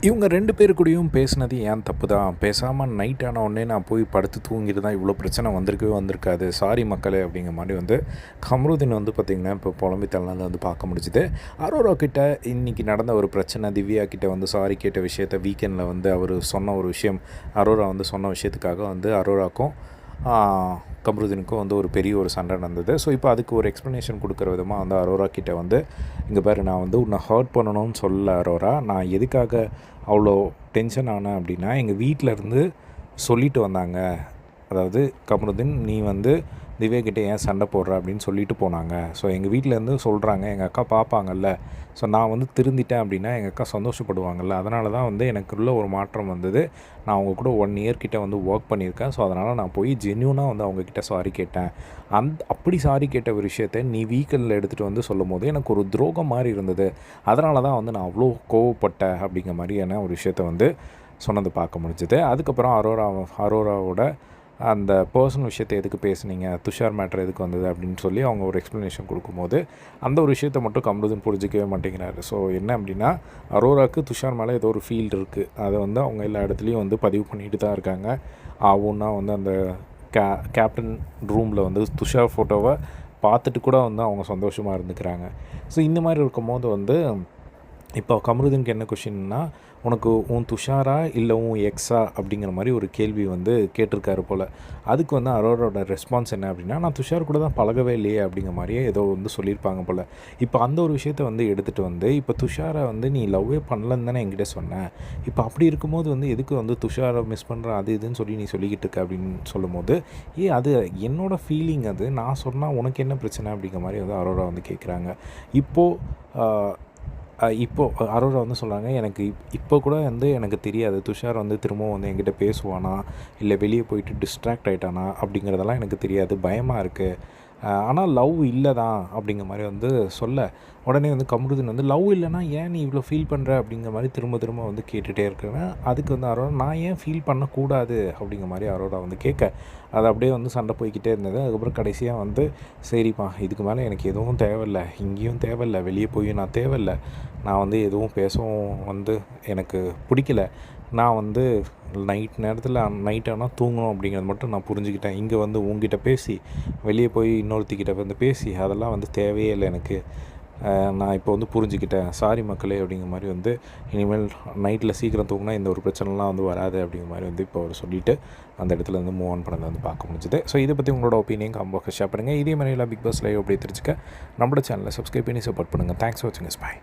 இவங்க 2 பேரு கூடயும் பேசினது என் தப்பு தான். பேசாம நைட் ஆன உடனே நான் போய் படுத்து தூங்கியிருந்தா இவ்வளோ பிரச்சனை வந்திருக்கவே வந்திருக்காது. சாரி மக்களே அப்படிங்கிற மாரி வந்து கமருதீன் வந்து பார்த்திங்கன்னா, இப்போ புலம்பி தள்ளினத வந்து பார்க்க முடிஞ்சுது. அரோரா கிட்ட இன்னைக்கு நடந்த ஒரு பிரச்சனை, திவ்யா கிட்ட வந்து சாரி கேட்ட விஷயத்த வீக்கெண்டில் வந்து அவர் சொன்ன ஒரு விஷயம், அரோரா வந்து சொன்ன விஷயத்துக்காக வந்து அரோராக்கும் கமருதீனுக்கும் வந்து ஒரு பெரிய ஒரு சண்டை நடந்தது. ஸோ இப்போ அதுக்கு ஒரு எக்ஸ்ப்ளனேஷன் கொடுக்குற விதமாக வந்து அரோரா கிட்ட வந்து, இங்கே பாரு நான் வந்து உன்னை ஹர்ட் பண்ணணும்னு சொல்லல அரோரா. நான் எதுக்காக அவ்வளோ டென்ஷன் ஆனேன் அப்படின்னா, எங்கள் வீட்டிலருந்து சொல்லிட்டு வந்தாங்க. அதாவது கமருதீன் நீ வந்து திவ்யா கிட்ட ஏன் சண்டை போடுற அப்படின்னு சொல்லிட்டு போனாங்க. ஸோ எங்கள் வீட்டிலேருந்து சொல்கிறாங்க, எங்கள் அக்கா பார்ப்பாங்கல்ல. ஸோ நான் வந்து திருந்திட்டேன் அப்படின்னா எங்கள் அக்கா சந்தோஷப்படுவாங்கல்ல. அதனால தான் வந்து எனக்குள்ள ஒரு மாற்றம் வந்தது. நான் அவங்க கூட 1 இயர் கிட்ட வந்து ஒர்க் பண்ணியிருக்கேன். ஸோ அதனால் நான் போய் ஜென்யூனாக வந்து அவங்கக்கிட்ட சாரி கேட்டேன். அப்படி சாரி கேட்ட ஒரு விஷயத்த நீ வீக்கெண்டில் எடுத்துகிட்டு வந்து சொல்லும்போது எனக்கு ஒரு துரோகம் மாதிரி இருந்தது. அதனால தான் வந்து நான் அவ்வளோ கோவப்பட்டேன் அப்படிங்கிற மாதிரியான ஒரு விஷயத்த வந்து சொன்னது பார்க்க முடிஞ்சுது. அதுக்கப்புறம் அரோராவோட அந்த பர்சனல் விஷயத்தை எதுக்கு பேசுனீங்க, துஷார் மேட்டர் எதுக்கு வந்தது அப்படின்னு சொல்லி அவங்க ஒரு எக்ஸ்ப்ளனேஷன் கொடுக்கும்போது, அந்த ஒரு விஷயத்தை மட்டும் கமருதீன் புரிஞ்சிக்கவே மாட்டேங்கிறாரு. ஸோ என்ன அப்படின்னா, அரோராவுக்கு துஷார் மேலே ஏதோ ஒரு ஃபீல் இருக்குது. அதை வந்து அவங்க எல்லா இடத்துலையும் வந்து பதிவு பண்ணிட்டு தான் இருக்காங்க. ஆவுன்னா வந்து அந்த கேப்டன் ரூமில் வந்து துஷார் ஃபோட்டோவை பார்த்துட்டு கூட வந்து அவங்க சந்தோஷமாக இருந்துக்கிறாங்க. ஸோ இந்த மாதிரி இருக்கும்போது வந்து இப்போ கமருதீனுக்கு என்ன கொஷின்னா, உனக்கு உன் துஷாரா இல்லை உன் எக்ஸா அப்படிங்கிற மாதிரி ஒரு கேள்வி வந்து கேட்டிருக்காரு போல். அதுக்கு வந்து அரோராவோட ரெஸ்பான்ஸ் என்ன அப்படின்னா, நான் துஷார் கூட தான் பழகவே இல்லையே அப்படிங்கிற மாதிரியே ஏதோ வந்து சொல்லியிருப்பாங்க போல். இப்போ அந்த ஒரு விஷயத்தை வந்து எடுத்துகிட்டு வந்து, இப்போ துஷாரை வந்து நீ லவ்வே பண்ணலன்னு தானே என்கிட்ட சொன்னேன். இப்போ அப்படி இருக்கும்போது வந்து எதுக்கு வந்து துஷாரை மிஸ் பண்ணுற அது இதுன்னு சொல்லி நீ சொல்லிக்கிட்டு இருக்க அப்படின்னு சொல்லும்போது, அது என்னோடய ஃபீலிங், அது நான் சொன்னால் உனக்கு என்ன பிரச்சனை அப்படிங்கிற மாதிரி வந்து அரோரா வந்து கேட்குறாங்க. இப்போது அரோரா வந்து சொல்கிறாங்க, எனக்கு இப்போ கூட வந்து எனக்கு தெரியாது துஷார் வந்து திரும்பவும் வந்து என்கிட்ட பேசுவானா, இல்லை வெளியே போயிட்டு டிஸ்ட்ராக்ட் ஆகிட்டானா அப்படிங்கிறதெல்லாம் எனக்கு தெரியாது, பயமாக இருக்குது. ஆனால் லவ் இல்லை தான் அப்படிங்கிற மாதிரி வந்து சொல்ல, உடனே வந்து கமருதீன் வந்து லவ் இல்லைனா ஏன் நீ இவ்வளோ ஃபீல் பண்ணுற அப்படிங்கிற மாதிரி திரும்ப திரும்ப வந்து கேட்டுகிட்டே இருக்கிறேன். அதுக்கு வந்து அரோரா நான் ஏன் ஃபீல் பண்ணக்கூடாது அப்படிங்கிற மாதிரி அரோரா வந்து கேட்க, அது அப்படியே வந்து சண்டை போய்கிட்டே இருந்தது. அதுக்கப்புறம் கடைசியாக வந்து சரிப்பா இதுக்கு மேலே எனக்கு எதுவும் தேவையில்லை, இங்கேயும் தேவையில்லை, வெளியே போய் நான் தேவையில்லை, நான் வந்து எதுவும் பேசவும் வந்து எனக்கு பிடிக்கல. நான் வந்து நைட் ஆனால் தூங்கணும் அப்படிங்கிறது மட்டும் நான் புரிஞ்சுக்கிட்டேன். இங்கே வந்து உங்ககிட்ட பேசி, வெளியே போய் இன்னொருத்திக்கிட்ட வந்து பேசி அதெல்லாம் வந்து தேவையே இல்லை எனக்கு. நான் இப்போ வந்து புரிஞ்சுக்கிட்டேன். சாரி மக்களே அப்படிங்கிற மாதிரி வந்து இனிமேல் நைட்டில் சீக்கிரம் தூங்கினா இந்த ஒரு பிரச்சனைலாம் வந்து வராது அப்படிங்கிற மாதிரி வந்து இப்போ அவர் சொல்லிவிட்டு அந்த இடத்துல வந்து மூவ் ஆன் பண்ணதை வந்து பார்க்க முடிஞ்சுது. ஸோ இதை பற்றி உங்களோட ஒப்பீனியன் கமெண்ட் ஷேர் பண்ணுங்கள். இதே மாதிரிலாம் பிக் பாஸ் லைவ் அப்படி தெரிஞ்சுக்க நம்மளோட சேனலை சப்ஸ்கிரைப் பண்ணி சப்போர்ட் பண்ணுங்கள். தேங்க்ஸ் ஃபார் வாட்சிங். பாய்.